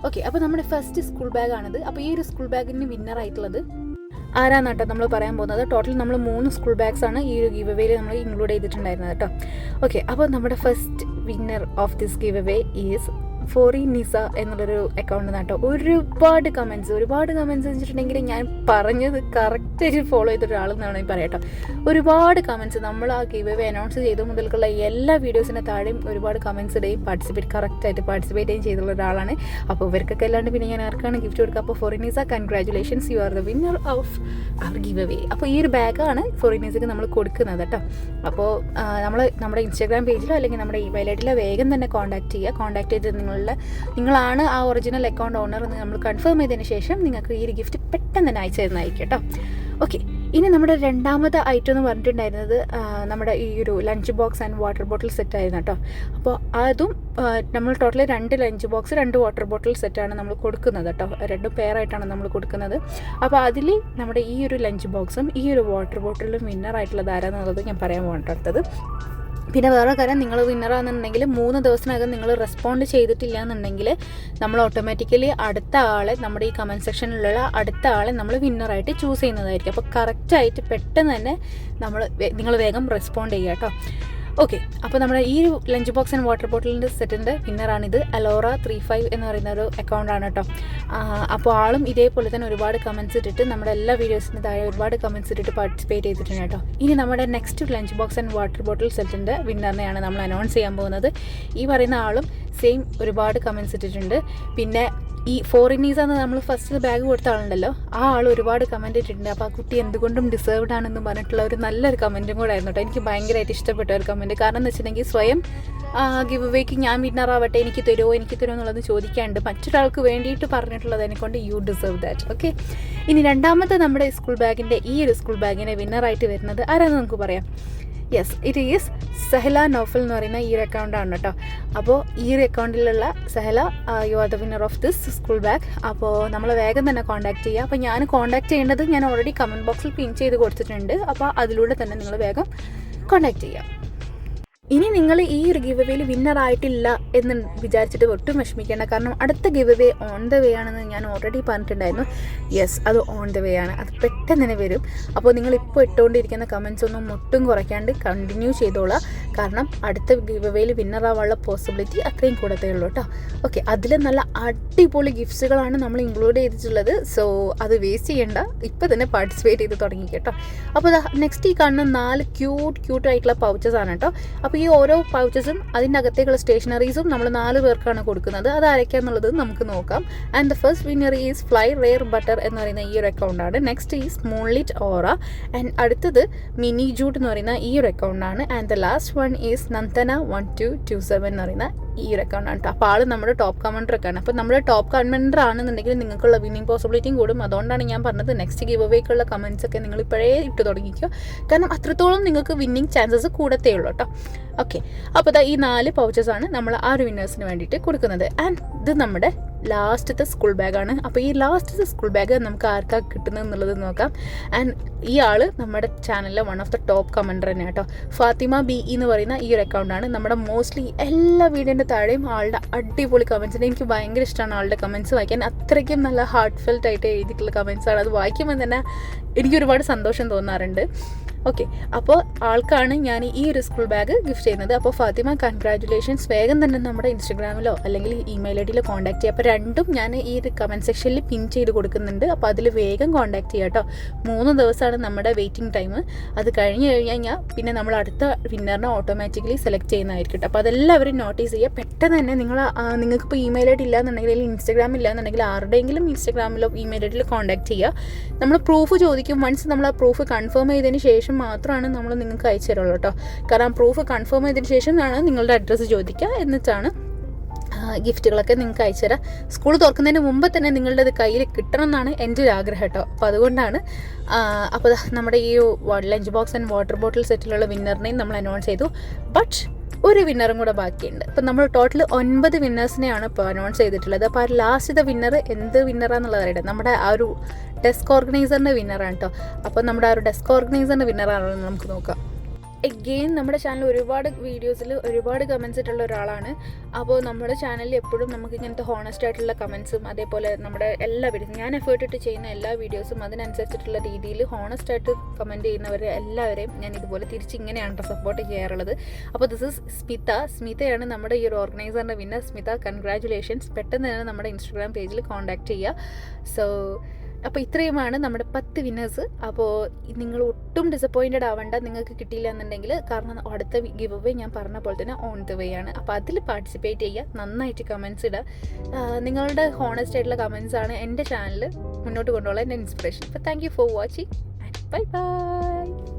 Okay, അപ്പോൾ നമ്മുടെ first school ബാഗാണിത്. അപ്പോൾ ഈ ഒരു സ്കൂൾ ബാഗിന് വിന്നറായിട്ടുള്ളത് ആരാന്നാട്ടോ നമ്മൾ പറയാൻ പോകുന്നത്. ടോട്ടൽ നമ്മൾ 3 സ്കൂൾ ബാഗ്സ് ആണ് ഈ ഒരു ഗിവ് അവേയിൽ നമ്മൾ ഇൻക്ലൂഡ് ചെയ്തിട്ടുണ്ടായിരുന്നത് കേട്ടോ. ഓക്കെ, അപ്പോൾ നമ്മുടെ first winner of this give away is ഫോറി നിസ എന്നുള്ളൊരു അക്കൗണ്ട് കേട്ടോ. ഒരുപാട് കമൻറ്റ്സ് വെച്ചിട്ടുണ്ടെങ്കിൽ ഞാൻ പറഞ്ഞത് കറക്റ്റായിട്ട് ഫോളോ ചെയ്തൊരാളെന്നാണ് ഞാൻ പറയാം കേട്ടോ. ഒരുപാട് കമൻറ്റ്സ് നമ്മൾ ആ ഗിവ് അവേ അനൗൺസ് ചെയ്ത മുതൽക്കുള്ള എല്ലാ വീഡിയോസിൻ്റെ താഴെയും ഒരുപാട് കമൻറ്റ്സ് ഇടുകയും കറക്റ്റായിട്ട് പാർട്ടിസിപ്പേറ്റ് ചെയ്യുകയും ചെയ്തുള്ള ഒരാളാണ്. അപ്പോൾ ഇവർക്കൊക്കെ അല്ലാണ്ട് പിന്നെ ഞാൻ ആർക്കാണ് ഗിഫ്റ്റ് കൊടുക്കുക. അപ്പോൾ ഫോറി നിസ, congratulations, you are the winner of our give away. അപ്പോൾ ഈ ഒരു ബാഗാണ് ഫോറി നിസയ്ക്ക് നമ്മൾ കൊടുക്കുന്നത് കേട്ടോ. അപ്പോൾ നമ്മുടെ ഇൻസ്റ്റാഗ്രാം പേജിലോ അല്ലെങ്കിൽ നമ്മുടെ ഇമെയിൽ ഐഡിയിലോ വേഗം തന്നെ കോൺടാക്ട് ചെയ്ത് നിങ്ങളാണ് ആ ഒറിജിനൽ അക്കൗണ്ട് ഓണർ എന്ന് നമ്മൾ കൺഫേം ചെയ്തതിന് ശേഷം നിങ്ങൾക്ക് ഈ ഒരു ഗിഫ്റ്റ് പെട്ടെന്ന് തന്നെ അയച്ചു തരുന്നതായിരിക്കും കേട്ടോ. ഓക്കെ, ഇനി നമ്മുടെ രണ്ടാമത്തെ ഐറ്റം എന്ന് പറഞ്ഞിട്ടുണ്ടായിരുന്നത് നമ്മുടെ ഈ ഒരു lunch box and water bottle set ആയിരുന്നു കേട്ടോ. അപ്പോൾ അതും നമ്മൾ totally 2 lunch box 2 water bottle സെറ്റാണ് നമ്മൾ കൊടുക്കുന്നത് കേട്ടോ. 2 പെയറായിട്ടാണ് നമ്മൾ കൊടുക്കുന്നത്. അപ്പോൾ അതിൽ നമ്മുടെ ഈ ഒരു ലഞ്ച് ബോക്സും ഈ ഒരു വാട്ടർ ബോട്ടിലും വിന്നറായിട്ടുള്ളത് ആരാന്നുള്ളത് ഞാൻ പറയാൻ പോകേണ്ടത്. പിന്നെ വേറെ കാര്യം, നിങ്ങൾ വിന്നറാണെന്നുണ്ടെങ്കിൽ 3 ദിവസത്തിനകം നിങ്ങൾ റെസ്പോണ്ട് ചെയ്തിട്ടില്ല എന്നുണ്ടെങ്കിൽ നമ്മൾ ഓട്ടോമാറ്റിക്കലി അടുത്ത ആളെ, നമ്മുടെ ഈ കമൻറ്റ് സെക്ഷനിലുള്ള അടുത്ത ആളെ നമ്മൾ വിന്നറായിട്ട് ചൂസ് ചെയ്യുന്നതായിരിക്കും. അപ്പോൾ കറക്റ്റായിട്ട് പെട്ടെന്ന് തന്നെ നിങ്ങൾ വേഗം റെസ്പോണ്ട് ചെയ്യുക കേട്ടോ. ഓക്കെ, അപ്പോൾ നമ്മുടെ ഈ ഒരു ലഞ്ച് ബോക്സ് ആൻഡ് വാട്ടർ ബോട്ടിലിൻ്റെ സെറ്റിൻ്റെ വിന്നറാണിത്. Alora35 എന്ന് പറയുന്ന ഒരു അക്കൗണ്ടാണ് കേട്ടോ. അപ്പോൾ ആളും ഇതേപോലെ തന്നെ ഒരുപാട് കമൻറ്റ്സ് ഇട്ടിട്ട് നമ്മുടെ എല്ലാ വീഡിയോസിന് താഴെ ഒരുപാട് കമൻറ്റ്സ് ഇട്ടിട്ട് പാർട്ടിസിപ്പേറ്റ് ചെയ്തിട്ടുണ്ട് കേട്ടോ. ഇനി നമ്മുടെ next lunch box and water bottle സെറ്റിൻ്റെ വിന്നറിനെയാണ് നമ്മൾ അനൗൺസ് ചെയ്യാൻ പോകുന്നത്. ഈ പറയുന്ന ആളും സെയിം ഒരുപാട് കമൻറ്റ്സ് ഇട്ടിട്ടുണ്ട്. പിന്നെ ഈ ഫോറിനീസ് എന്ന് നമ്മൾ ഫസ്റ്റ് ബാഗ് കൊടുത്ത ആളുണ്ടല്ലോ, ആ ആൾ ഒരുപാട് കമൻറ്റ് ഇട്ടിട്ടുണ്ട്. അപ്പോൾ ആ കുട്ടി എന്തുകൊണ്ടും ഡിസേർവ്ഡ് ആണെന്ന് പറഞ്ഞിട്ടുള്ള ഒരു നല്ലൊരു കമൻറ്റും കൂടെ ആയിരുന്നു കേട്ടോ. എനിക്ക് ഭയങ്കരമായിട്ട് ഇഷ്ടപ്പെട്ട ഒരു കമൻറ്റ്. കാരണം എന്ന് വെച്ചിട്ടുണ്ടെങ്കിൽ സ്വയം ഗിവ് അവേക്ക് ഞാൻ വിന്നറാവട്ടെ, എനിക്ക് തരുമോ എന്നുള്ളത് ചോദിക്കാണ്ട് മറ്റൊരാൾക്ക് വേണ്ടിയിട്ട് പറഞ്ഞിട്ടുള്ളത് എന്നെക്കൊണ്ട് യു ഡിസേർവ് ദാറ്റ്. ഓക്കെ, ഇനി രണ്ടാമത്തെ നമ്മുടെ സ്കൂൾ ബാഗിൻ്റെ ഈ ഒരു സ്കൂൾ ബാഗിൻ്റെ വിന്നറായിട്ട് വരുന്നത് ആരാന്ന് നമുക്ക് പറയാം. Yes, it is Sahala Nofal എന്ന് പറയുന്ന ഈ ഒരു അക്കൗണ്ടാണ് കേട്ടോ. അപ്പോൾ ഈ ഒരു അക്കൗണ്ടിലുള്ള Sahala, you are the winner of this school bag. അപ്പോൾ നമ്മൾ വേഗം തന്നെ കോൺടാക്ട് ചെയ്യുക. അപ്പോൾ ഞാൻ കോൺടാക്ട് ചെയ്യേണ്ടത് ഞാൻ ഓൾറെഡി കമൻറ്റ് ബോക്സിൽ പിൻ ചെയ്ത് കൊടുത്തിട്ടുണ്ട്. അപ്പോൾ അതിലൂടെ തന്നെ നിങ്ങൾ വേഗം കോൺടാക്ട് ചെയ്യുക. ഇനി നിങ്ങൾ ഈ ഒരു ഗിവ് അവേയിൽ വിന്നറായിട്ടില്ല എന്ന് വിചാരിച്ചിട്ട് ഒട്ടും വിഷമിക്കേണ്ട. കാരണം അടുത്ത give away on the way ആണെന്ന് ഞാൻ ഓൾറെഡി പറഞ്ഞിട്ടുണ്ടായിരുന്നു. യെസ്, അത് ഓൺ ദ വേ ആണ്. അത് പെട്ടെന്ന് തന്നെ വരും. അപ്പോൾ നിങ്ങളിപ്പോൾ ഇട്ടുകൊണ്ടിരിക്കുന്ന കമൻറ്റ്സ് ഒന്നും ഒട്ടും കുറയ്ക്കാണ്ട് കണ്ടിന്യൂ ചെയ്തോളാം. കാരണം അടുത്ത ഗിവ് അവേയിൽ വിന്നറാവാനുള്ള പോസിബിലിറ്റി അത്രയും കൂടത്തേ ഉള്ളൂ കേട്ടോ. ഓക്കെ, അതിൽ നല്ല അടിപൊളി ഗിഫ്റ്റ്സുകളാണ് നമ്മൾ ഇൻക്ലൂഡ് ചെയ്തിട്ടുള്ളത്. സോ അത് വേസ്റ്റ് ചെയ്യേണ്ട, ഇപ്പോൾ തന്നെ പാർട്ടിസിപ്പേറ്റ് ചെയ്ത് തുടങ്ങി കേട്ടോ. അപ്പോൾ നെക്സ്റ്റ് ഈ കാണുന്ന 4 ക്യൂട്ടായിട്ടുള്ള പൗച്ചസ് ആണ് കേട്ടോ. അപ്പോൾ ഈ ഓരോ പൗച്ചസും അതിൻ്റെ അകത്തേക്കുള്ള സ്റ്റേഷനറീസും നമ്മൾ 4 പേർക്കാണ് കൊടുക്കുന്നത്. അത് ആരൊക്കെയാണെന്നുള്ളത് നമുക്ക് നോക്കാം. And the first winner is fly rare butter എന്ന് പറയുന്ന ഈ ഒരു അക്കൗണ്ടാണ്. Next is moonlit aura. And അടുത്തത് മിനി ജൂട്ട് എന്ന് പറയുന്ന ഈ ഒരു അക്കൗണ്ടാണ്. And the last one is Nandana 1227 എന്ന് പറയുന്ന ഈ ഒരു അക്കൗണ്ടാണ് കേട്ടോ. അപ്പോൾ ആൾ നമ്മുടെ ടോപ്പ് കമൻറ്ററൊക്കെയാണ്. അപ്പോൾ നമ്മുടെ ടോപ്പ് കമൻറ്റർ ആണെന്നുണ്ടെങ്കിൽ നിങ്ങൾക്കുള്ള വിന്നിങ് പോസിബിലിറ്റിയും കൂടും. അതുകൊണ്ടാണ് ഞാൻ പറഞ്ഞത് നെക്സ്റ്റ് ഗിവ് അവേക്കുള്ള കമൻറ്റ്സ് ഒക്കെ നിങ്ങൾ ഇപ്പോഴേ ഇട്ട് തുടങ്ങിക്കോ. കാരണം അത്രത്തോളം നിങ്ങൾക്ക് വിന്നിങ് ചാൻസസ് കൂടത്തേ ഉള്ളൂ കേട്ടോ. ഓക്കെ, അപ്പോൾ ഈ 4 പൗച്ചസാണ് നമ്മൾ ആ ഒരു വിന്നേഴ്സിന് വേണ്ടിയിട്ട് കൊടുക്കുന്നത്. ആൻഡ് ഇത് നമ്മുടെ ലാസ്റ്റത്തെ സ്കൂൾ ബാഗാണ്. അപ്പോൾ ഈ ലാസ്റ്റത്തെ സ്കൂൾ ബാഗ് നമുക്ക് ആർക്കാണ് കിട്ടുന്നത് എന്നുള്ളത് നോക്കാം. ആൻഡ് ഈ ആൾ നമ്മുടെ ചാനലിലെ one of the top commenter തന്നെയാണ് കേട്ടോ. ഫാത്തിമ BE എന്ന് പറയുന്ന ഈ ഒരു അക്കൗണ്ടാണ്. നമ്മുടെ മോസ്റ്റ്ലി എല്ലാ വീഡിയോൻ്റെ താഴെയും ആളുടെ അടിപൊളി കമൻറ്റ്സ്. എനിക്ക് ഭയങ്കര ഇഷ്ടമാണ് ആളുടെ കമൻറ്റ്സ് വായിക്കാൻ. അത്രയ്ക്കും നല്ല ഹാർട്ട് ഫെൽറ്റ് ആയിട്ട് എഴുതിയിട്ടുള്ള കമൻറ്റ്സാണ്. അത് വായിക്കുമ്പോൾ തന്നെ എനിക്ക് ഒരുപാട് സന്തോഷം തോന്നാറുണ്ട്. ഓക്കെ, അപ്പോൾ ആൾക്കാണ് ഞാൻ ഈ ഒരു സ്കൂൾ ബാഗ് ഗിഫ്റ്റ് ചെയ്യുന്നത്. അപ്പോൾ ഫാത്തിമ, കൺഗ്രാജുലേഷൻസ്. വേഗം തന്നെ നമ്മുടെ ഇൻസ്റ്റഗ്രാമിലോ അല്ലെങ്കിൽ ഇമെയിൽ ഐഡിയിലോ കോൺടാക്ട് ചെയ്യുക. അപ്പോൾ രണ്ടും ഞാൻ ഈ ഒരു കമൻറ്റ് സെക്ഷനിൽ പിൻ ചെയ്ത് കൊടുക്കുന്നുണ്ട്. അപ്പോൾ അതിൽ വേഗം കോൺടാക്ട് ചെയ്യുക കേട്ടോ. 3 ദിവസമാണ് നമ്മുടെ വെയിറ്റിംഗ് ടൈം. അത് കഴിഞ്ഞ് കഴിഞ്ഞാൽ പിന്നെ നമ്മൾ അടുത്ത വിന്നറിനെ ഓട്ടോമാറ്റിക്കലി സെലക്ട് ചെയ്യുന്നതായിരിക്കും കേട്ടോ. അപ്പോൾ അതെല്ലാവരും നോട്ടീസ് ചെയ്യുക. പെട്ടെന്ന് തന്നെ നിങ്ങൾക്കിപ്പോൾ ഇമെയിൽ ഐഡി ഇല്ലാന്നുണ്ടെങ്കിൽ അല്ലെങ്കിൽ ഇൻസ്റ്റഗ്രാം ഇല്ലാന്നുണ്ടെങ്കിൽ ആരുടെയെങ്കിലും ഇൻസ്റ്റഗ്രാമിലോ ഇമെയിൽ ഐഡിയിൽ കോൺടാക്ട് ചെയ്യുക. നമ്മൾ പ്രൂഫ് ചോദിക്കും. വൺസ് നമ്മൾ ആ പ്രൂഫ് കൺഫേം ചെയ്തതിന് ശേഷം മാത്രമാണ് നമ്മൾ നിങ്ങൾക്ക് അയച്ചു തരുള്ളൂ കേട്ടോ. കാരണം പ്രൂഫ് കൺഫേം ചെയ്തതിന് ശേഷമാണ് നിങ്ങളുടെ അഡ്രസ്സ് ചോദിക്കുക. എന്നിട്ടാണ് ഗിഫ്റ്റുകളൊക്കെ നിങ്ങൾക്ക് അയച്ചു തരാം. സ്കൂൾ തുറക്കുന്നതിന് മുമ്പ് തന്നെ നിങ്ങളുടെ അത് കയ്യിൽ കിട്ടണം എന്നാണ് എൻ്റെ ഒരു ആഗ്രഹം കേട്ടോ. അപ്പോൾ അതുകൊണ്ടാണ്. അപ്പോൾ നമ്മുടെ ഈ lunch box and water bottle സെറ്റിലുള്ള വിന്നറിനെയും നമ്മൾ അനൗൺസ് ചെയ്തു. ബട്ട് ഒരു വിന്നറും കൂടെ ബാക്കിയുണ്ട്. അപ്പോൾ നമ്മൾ ടോട്ടൽ 9 വിന്നേഴ്സിനെയാണ് ഇപ്പോൾ അനൗൺസ് ചെയ്തിട്ടുള്ളത്. അപ്പോൾ ആ ലാസ്റ്റത്തെ വിന്നർ എന്ത് വിന്നറാന്നുള്ളത് അറിയട്ടെ. നമ്മുടെ ആ ഒരു ഡെസ്ക് ഓർഗനൈസറിൻ്റെ വിന്നറാണ് കേട്ടോ. അപ്പോൾ നമ്മുടെ ആ ഒരു ഡെസ്ക് ഓർഗനൈസറിൻ്റെ വിന്നറാണെന്ന് നമുക്ക് നോക്കാം. എഗെയിൻ നമ്മുടെ ചാനൽ ഒരുപാട് വീഡിയോസിൽ ഒരുപാട് കമൻസ് ഇട്ടുള്ള ഒരാളാണ്. അപ്പോൾ നമ്മുടെ ചാനലിൽ എപ്പോഴും നമുക്ക് ഇങ്ങനത്തെ ഹോണസ്റ്റ് ആയിട്ടുള്ള കമൻസും അതേപോലെ നമ്മുടെ എല്ലാ വീഡിയോസും ഞാൻ എഫേർട്ട് ഇട്ട് ചെയ്യുന്ന എല്ലാ വീഡിയോസും അതിനനുസരിച്ചിട്ടുള്ള രീതിയിൽ ഹോണസ്റ്റ് ആയിട്ട് കമൻറ്റ് ചെയ്യുന്നവരെ എല്ലാവരെയും ഞാൻ ഇതുപോലെ തിരിച്ച് ഇങ്ങനെയാണ് സപ്പോർട്ട് ചെയ്യാറുള്ളത്. അപ്പോൾ ദിസ് ഇസ് സ്മിതയാണ് നമ്മുടെ ഈ ഒരു ഓർഗനൈസറിൻ്റെ വിന്നർ. സ്മിത, കൺഗ്രാജുലേഷൻസ്. പെട്ടെന്ന് തന്നെ നമ്മുടെ ഇൻസ്റ്റാഗ്രാം പേജിൽ കോൺടാക്റ്റ് ചെയ്യുക. സോ അപ്പോൾ ഇത്രയുമാണ് നമ്മുടെ 10 വിന്നേഴ്സ്. അപ്പോൾ നിങ്ങൾ ഒട്ടും ഡിസപ്പോയിൻറ്റഡ് ആവേണ്ട നിങ്ങൾക്ക് കിട്ടിയില്ല എന്നുണ്ടെങ്കിൽ, കാരണം അടുത്ത ഗിവ് അവേ ഞാൻ പറഞ്ഞ പോലെ തന്നെ ഓൺ ദ വേ ആണ്. അപ്പോൾ അതിൽ പാർട്ടിസിപ്പേറ്റ് ചെയ്യുക, നന്നായിട്ട് കമൻസ് ഇടുക. നിങ്ങളുടെ ഹോണസ്റ്റ് ആയിട്ടുള്ള കമൻസ് ആണ് എൻ്റെ ചാനൽ മുന്നോട്ട് കൊണ്ടുപോകാൻ എൻ്റെ ഇൻസ്പിറേഷൻ. അപ്പോൾ thank you for watching and bye bye.